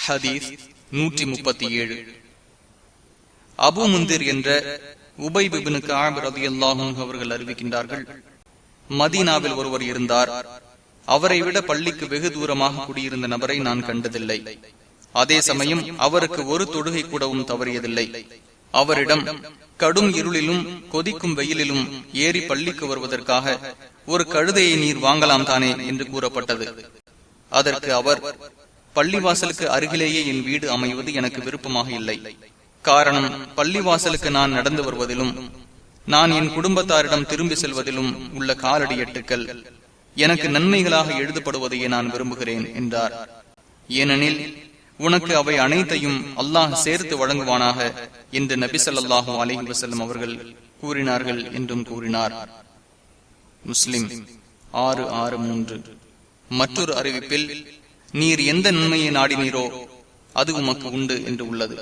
ஹதீஸ் 137. அபு முந்திர் என்ற உபை இப்னு கஅப் ரலியல்லாஹு அன்ஹு அவர்கள் அறிவிக்கின்றார்கள், மதீனாவில் ஒருவர் இருந்தார். அவரை விட பள்ளிக்கு வெகு தூரமாக குடியிருந்த நபரை நான் கண்டதில்லை. அதே சமயம் அவருக்கு ஒரு தொழுகை கூடவும் தவறியதில்லை. அவரிடம் கடும் இருளிலும் கொதிக்கும் வெயிலிலும் ஏறி பள்ளிக்கு வருவதற்காக ஒரு கழுதையை நீர் வாங்கலாம் தானே என்று கூறப்பட்டது. அதற்கு அவர், பள்ளிவாசலுக்கு அருகிலேயே என் வீடு அமைவது எனக்கு விருப்பமாக இல்லை. காரணம், பள்ளிவாசலுக்கு நான் நடந்து வருவதிலும் நான் என் குடும்பத்தாரிடம் திரும்பி செல்வதிலும் உள்ள காலடி எட்டுக்கள் எனக்கு நன்மைகளாக எழுதப்படுவதையே நான் விரும்புகிறேன் என்றார். ஏனெனில் உனக்கு அவை அனைத்தையும் அல்லாஹ் சேர்த்து வழங்குவானாக என்று நபி ஸல்லல்லாஹு அலைஹி வஸல்லம் அவர்கள் கூறினார்கள் என்றும் கூறினார். முஸ்லிம் 663. மற்றொரு அறிவிப்பில், நீர் எந்த நன்மையை நாடினீரோ அது உமக்கு உண்டு என்று உள்ளது.